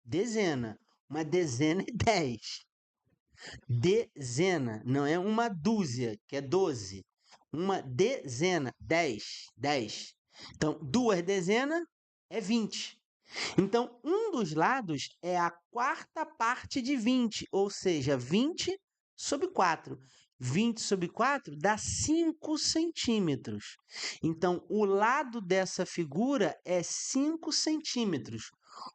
dezena. Uma dezena é 10. Dezena, não é uma dúzia, que é 12. Uma dezena, 10. 10. Então, 2 dezenas é 20. Então, um dos lados é a quarta parte de 20, ou seja, 20 sobre 4. 20 sobre 4 dá 5 centímetros. Então, o lado dessa figura é 5 centímetros.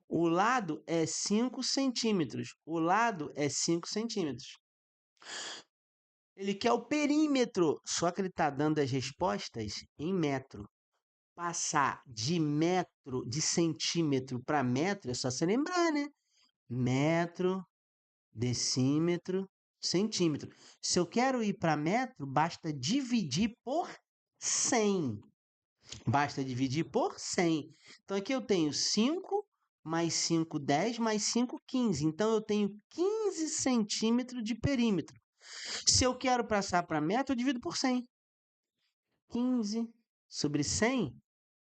O lado é 5 centímetros. O lado é 5 centímetros. Ele quer o perímetro, só que ele está dando as respostas em metro. Passar de metro, de centímetro para metro, é só você lembrar, né? Metro, decímetro, centímetro. Se eu quero ir para metro, basta dividir por 100. Basta dividir por 100. Então aqui eu tenho 5 mais 5, 10, mais 5, 15. Então eu tenho 15 centímetros de perímetro. Se eu quero passar para metro, eu divido por 100. 15 sobre 100,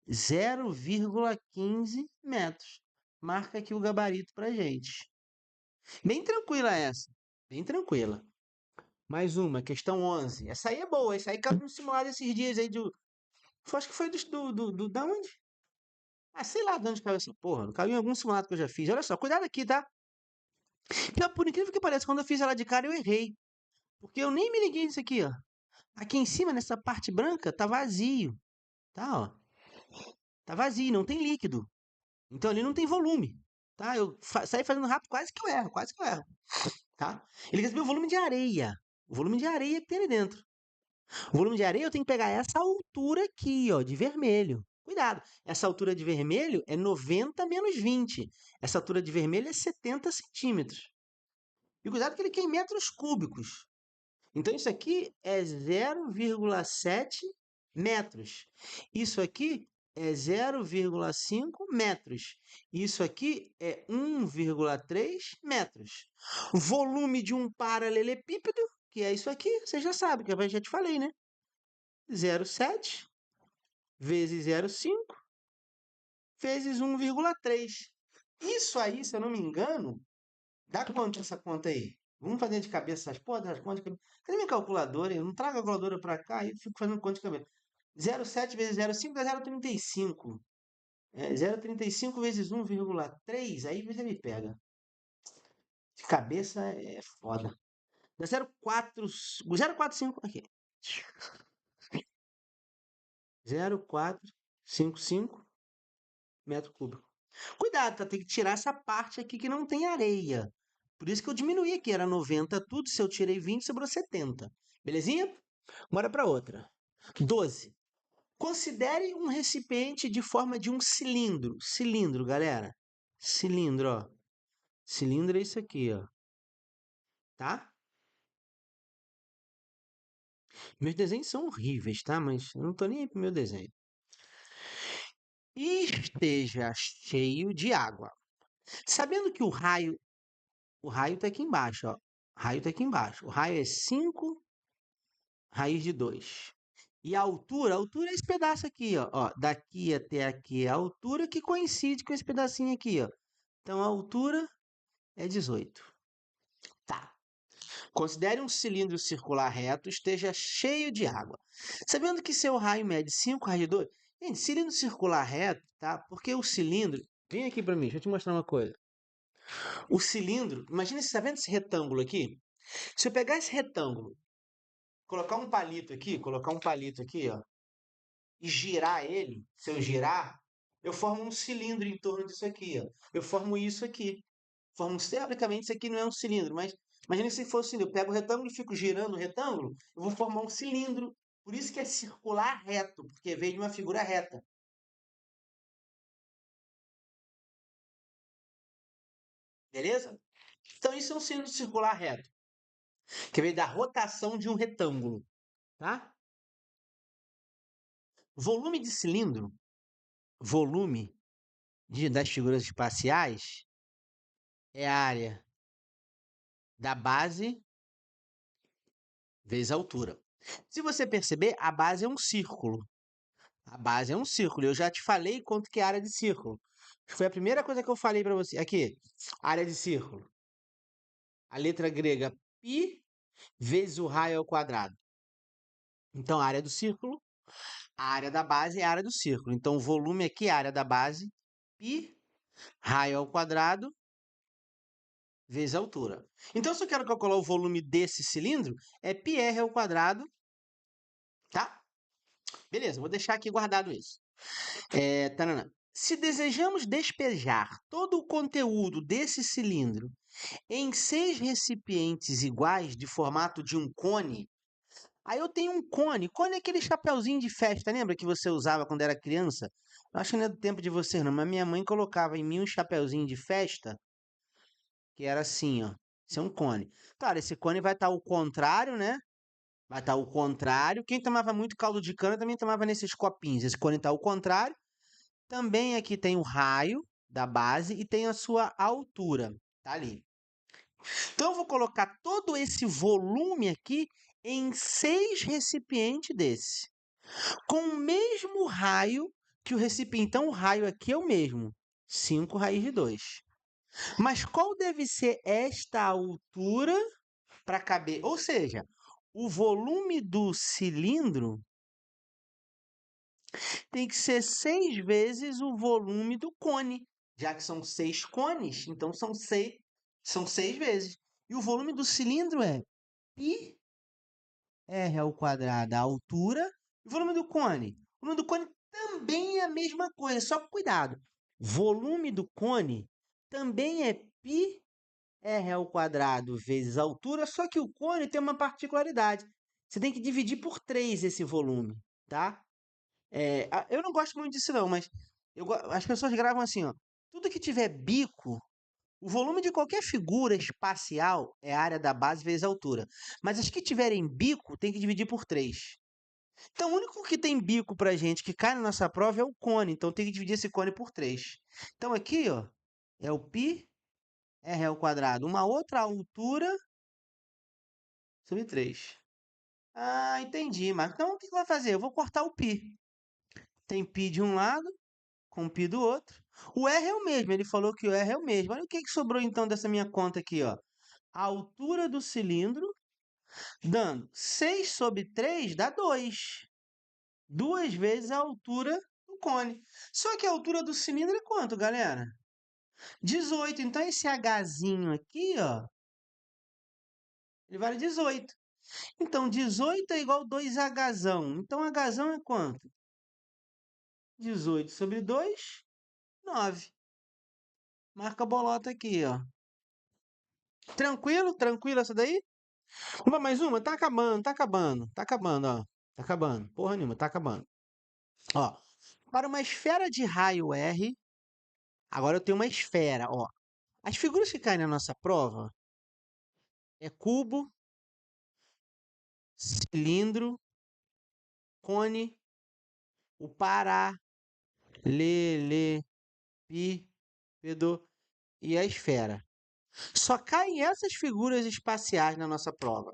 0,15 metros. Marca aqui o gabarito para gente. Bem tranquila essa. Bem tranquila. Mais uma, questão 11. Essa aí é boa. Essa aí caiu no simulado esses dias aí do... Acho que foi da onde? Ah, sei lá de onde caiu essa porra. Não caiu em algum simulado que eu já fiz. Olha só, cuidado aqui, tá? Por incrível que pareça, quando eu fiz ela de cara, eu errei. Porque eu nem me liguei nisso aqui, ó. Aqui em cima, nessa parte branca, tá vazio. Tá, ó. Tá vazio, não tem líquido. Então ali não tem volume. Tá? Eu saí fazendo rápido, quase que eu erro, quase que eu erro. Tá? Ele quer saber o volume de areia. O volume de areia que tem ali dentro. O volume de areia eu tenho que pegar essa altura aqui, ó, de vermelho. Cuidado, essa altura de vermelho é 90 menos 20. Essa altura de vermelho é 70 centímetros. E cuidado que ele quer em metros cúbicos. Então isso aqui é 0,7 metros. Isso aqui é 0,5 metros. Isso aqui é 1,3 metros. Volume de um paralelepípedo, que é isso aqui, você já sabe, que eu já te falei, né? 0,7 vezes 0,5 vezes 1,3. Isso aí, se eu não me engano, dá quanto essa conta aí? Vamos fazer de cabeça essas porras das contas de cabeça. Cadê minha calculadora? Eu não trago a calculadora para cá e fico fazendo conta de cabeça. 0,7 vezes 0,5 dá 0,35. 0,35 vezes 1,3, aí você me pega. De cabeça é foda. Dá 0,45 aqui. 0,455 metro cúbico. Cuidado, tá? Tem que tirar essa parte aqui que não tem areia. Por isso que eu diminuí aqui, era 90 tudo, se eu tirei 20, sobrou 70. Belezinha? Bora para outra. 12. Considere um recipiente de forma de um cilindro. Cilindro, galera. Cilindro, ó. Cilindro é isso aqui, ó. Tá? Meus desenhos são horríveis, tá? Mas eu não tô nem aí pro meu desenho. E esteja cheio de água. Sabendo que o raio tá aqui embaixo, ó. O raio tá aqui embaixo. O raio é 5 raiz de 2. E a altura é esse pedaço aqui, ó. Daqui até aqui é a altura que coincide com esse pedacinho aqui, ó. Então a altura é 18. Tá. Considere um cilindro circular reto esteja cheio de água. Sabendo que seu raio mede 5 raios de 2. Gente, cilindro circular reto, tá? Porque o cilindro. Vem aqui para mim, deixa eu te mostrar uma coisa. O cilindro, imagina, você tá vendo esse retângulo aqui? Se eu pegar esse retângulo, colocar um palito aqui, ó, e girar ele, se eu girar, eu formo um cilindro em torno disso aqui, ó. Eu formo isso aqui. Formo, teoricamente, isso aqui não é um cilindro, mas imagine se fosse, eu pego o retângulo e fico girando o retângulo, eu vou formar um cilindro. Por isso que é circular reto, porque veio de uma figura reta. Beleza? Então isso é um cilindro circular reto. Quer ver? Da rotação de um retângulo, tá? Volume de cilindro, das figuras espaciais é a área da base vezes a altura. Se você perceber, a base é um círculo. A base é um círculo. Eu já te falei quanto que é a área de círculo. Foi a primeira coisa que eu falei para você. Aqui, área de círculo. A letra grega π vezes o raio ao quadrado. Então, a área do círculo, a área da base é a área do círculo. Então, o volume aqui é a área da base, π, raio ao quadrado, vezes a altura. Então, se eu quero calcular o volume desse cilindro, é πr ao quadrado, tá? Beleza, vou deixar aqui guardado isso. Taranã. Se desejamos despejar todo o conteúdo desse cilindro em 6 recipientes iguais de formato de um cone, aí eu tenho um cone. Cone é aquele chapeuzinho de festa, lembra que você usava quando era criança? Eu acho que não é do tempo de vocês, não, mas minha mãe colocava em mim um chapeuzinho de festa que era assim, ó. Isso é um cone. Claro, esse cone vai estar ao contrário, né? Vai estar ao contrário. Quem tomava muito caldo de cana também tomava nesses copinhos. Esse cone está ao contrário. Também aqui tem o raio da base e tem a sua altura. Tá ali. Então, eu vou colocar todo esse volume aqui em 6 recipientes desse. Com o mesmo raio que o recipiente. Então, o raio aqui é o mesmo. 5 raiz de 2. Mas qual deve ser esta altura para caber? Ou seja, o volume do cilindro tem que ser 6 vezes o volume do cone. Já que são 6 cones, então são 6 vezes. E o volume do cilindro é πr ao quadrado, a altura. E o volume do cone? O volume do cone também é a mesma coisa, só cuidado. Volume do cone também é πr ao quadrado vezes a altura, só que o cone tem uma particularidade. Você tem que dividir por 3 esse volume, tá? Eu não gosto muito disso não, mas as pessoas gravam assim, ó. Tudo que tiver bico, o volume de qualquer figura espacial é a área da base vezes a altura. Mas as que tiverem bico, tem que dividir por 3. Então, o único que tem bico pra gente, que cai na nossa prova, é o cone. Então, tem que dividir esse cone por 3. Então, aqui, ó, é o πr ao quadrado. Uma outra altura sobre 3. Ah, entendi. Mas então, o que vai fazer? Eu vou cortar o π. Tem π de um lado, com π do outro. O R é o mesmo, ele falou que o R é o mesmo. Olha o que sobrou então dessa minha conta aqui, ó. A altura do cilindro, dando 6 sobre 3 dá 2. 2 vezes a altura do cone. Só que a altura do cilindro é quanto, galera? 18. Então, esse Hzinho aqui, ó, ele vale 18. Então, 18 é igual a 2Hzão. Então, Hzão é quanto? 18 sobre 2, 9. Marca a bolota aqui, ó. Tranquilo? Tranquilo essa daí? Mais uma? Tá acabando, tá acabando. Tá acabando, ó. Tá acabando. Porra nenhuma, tá acabando. Ó. Para uma esfera de raio R, agora eu tenho uma esfera, ó. As figuras que caem na nossa prova é cubo, cilindro, cone, o paralelepípedo e a esfera. Só caem essas figuras espaciais na nossa prova,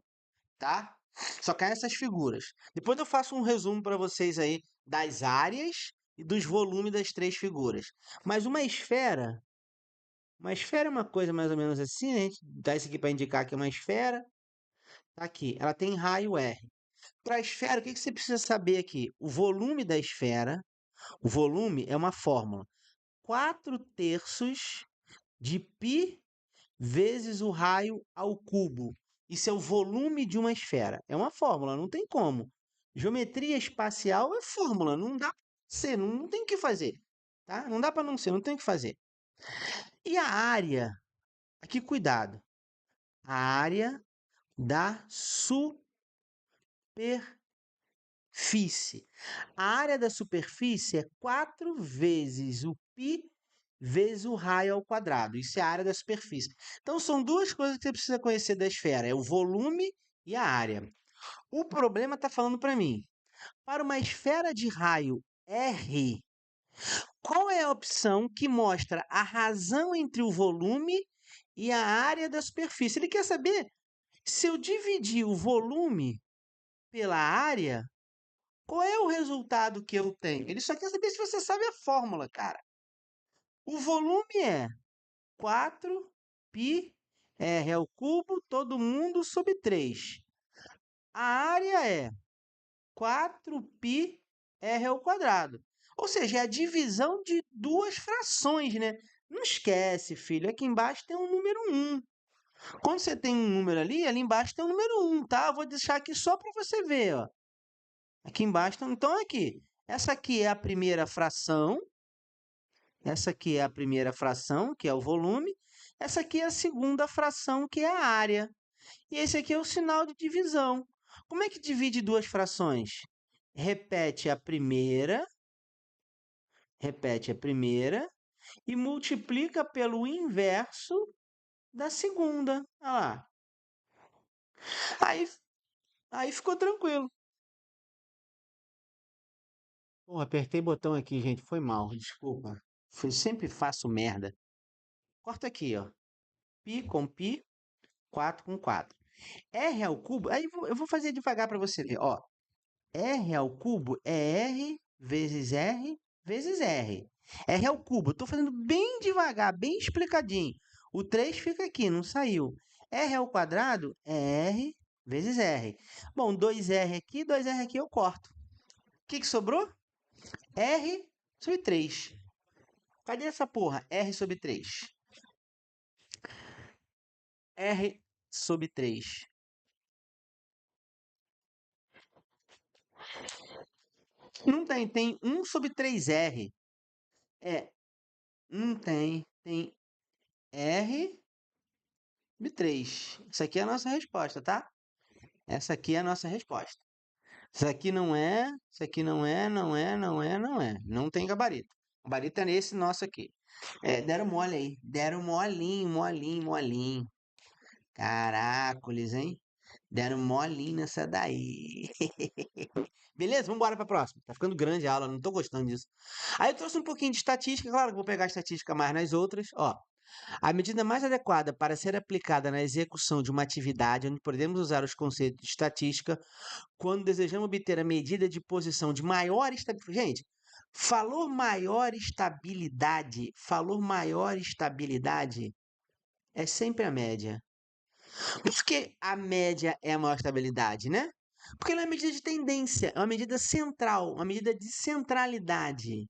tá? Só caem essas figuras. Depois eu faço um resumo para vocês aí das áreas e dos volumes das 3 figuras. Mas uma esfera é uma coisa mais ou menos assim, né? A gente dá isso aqui para indicar que é uma esfera. Tá aqui, ela tem raio R. Para a esfera, o que você precisa saber aqui? O volume da esfera, o volume é uma fórmula. 4/3 de π vezes o raio ao cubo. Isso é o volume de uma esfera. É uma fórmula, não tem como. Geometria espacial é fórmula, não dá para ser, não tem o que fazer. Tá? Não dá para não ser, não tem o que fazer. E a área? Aqui, cuidado. A área da superfície. A área da superfície é 4 vezes o π vezes o raio ao quadrado. Isso é a área da superfície. Então, são duas coisas que você precisa conhecer da esfera: é o volume e a área. O problema está falando para mim, para uma esfera de raio R, qual é a opção que mostra a razão entre o volume e a área da superfície? Ele quer saber se eu dividir o volume pela área, qual é o resultado que eu tenho? Ele só quer saber se você sabe a fórmula, cara. O volume é 4πr ao cubo, todo mundo sobre 3. A área é 4πr ao quadrado. Ou seja, é a divisão de duas frações, né? Não esquece, filho. Aqui embaixo tem um número 1. Quando você tem um número ali embaixo tem um número 1, tá? Eu vou deixar aqui só para você ver, ó. Aqui embaixo, então aqui. Essa aqui é a primeira fração. Essa aqui é a primeira fração, que é o volume. Essa aqui é a segunda fração, que é a área. E esse aqui é o sinal de divisão. Como é que divide duas frações? Repete a primeira e multiplica pelo inverso da segunda. Olha lá. Aí, aí ficou tranquilo. Pô, apertei botão aqui, gente. Foi mal, desculpa. Sempre faço merda. Corta aqui, ó. Pi com pi, 4 com 4. R ao cubo, aí eu vou fazer devagar para você ver, ó. R ao cubo é R vezes R vezes R. R ao cubo, eu tô fazendo bem devagar, bem explicadinho. O 3 fica aqui, não saiu. R ao quadrado é R vezes R. Bom, 2R aqui, 2R aqui eu corto. O que sobrou? R sobre 3. Cadê essa porra? R sobre 3. R sobre 3. Não tem, tem 1 sobre 3R. É, não tem, tem R sobre 3. Isso aqui é a nossa resposta, tá? Essa aqui é a nossa resposta. Isso aqui não é, isso aqui não é, não é, não é, não é. Não tem gabarito. O gabarito é nesse nosso aqui. É, deram mole aí. Deram molinho, molinho, molinho. Caracoles, hein? Deram molinho nessa daí. Beleza? Vamos embora para a próxima. Tá ficando grande a aula, não tô gostando disso. Aí eu trouxe um pouquinho de estatística, claro que vou pegar a estatística mais nas outras. Ó, a medida mais adequada para ser aplicada na execução de uma atividade, onde podemos usar os conceitos de estatística, quando desejamos obter a medida de posição de maior estabilidade. Gente, falou maior estabilidade é sempre a média. Por que a média é a maior estabilidade, né? Porque ela é uma medida de tendência, é uma medida central, uma medida de centralidade.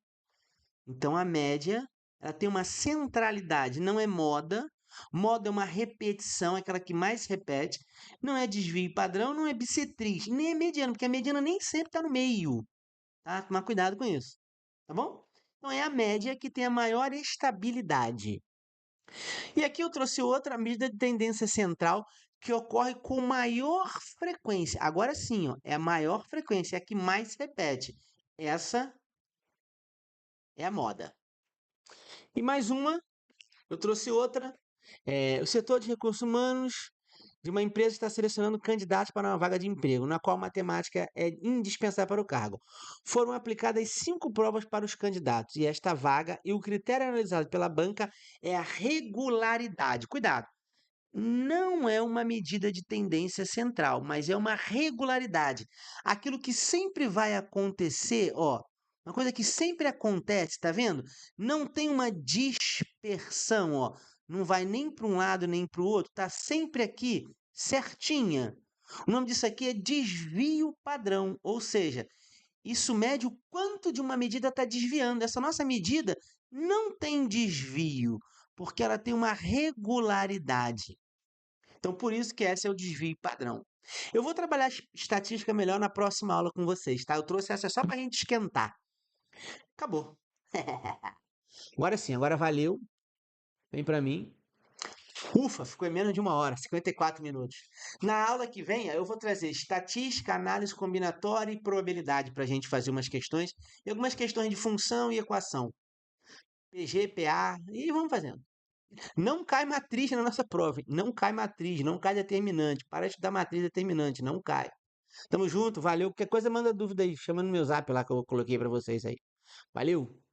Então a média, ela tem uma centralidade, não é moda. Moda é uma repetição, é aquela que mais se repete. Não é desvio padrão, não é bissetriz, nem é mediana, porque a mediana nem sempre está no meio. Tá? Tomar cuidado com isso. Tá bom? Então é a média que tem a maior estabilidade. E aqui eu trouxe outra medida de tendência central que ocorre com maior frequência. Agora sim, ó, é a maior frequência, é a que mais se repete. Essa é a moda. E mais uma, eu trouxe outra. O setor de recursos humanos de uma empresa está selecionando candidatos para uma vaga de emprego, na qual matemática é indispensável para o cargo. Foram aplicadas 5 provas para os candidatos e esta vaga, e o critério analisado pela banca é a regularidade. Cuidado! Não é uma medida de tendência central, mas é uma regularidade. Aquilo que sempre vai acontecer, ó, uma coisa que sempre acontece, tá vendo? Não tem uma dispersão, ó. Não vai nem para um lado nem para o outro, tá sempre aqui, certinha. O nome disso aqui é desvio padrão, ou seja, isso mede o quanto de uma medida está desviando. Essa nossa medida não tem desvio, porque ela tem uma regularidade. Então, por isso que esse é o desvio padrão. Eu vou trabalhar estatística melhor na próxima aula com vocês, tá? Eu trouxe essa só para a gente esquentar. Acabou. Agora sim, agora valeu. Vem para mim. Ufa, ficou em menos de 1 hora, 54 minutos. Na aula que vem, eu vou trazer estatística, análise combinatória e probabilidade para a gente fazer umas questões e algumas questões de função e equação. PG, PA, e vamos fazendo. Não cai matriz na nossa prova, hein? Não cai matriz, não cai determinante. Para de estudar matriz determinante, não cai. Tamo junto, valeu. Qualquer coisa manda dúvida aí, chama no meu zap lá que eu coloquei pra vocês aí. Valeu!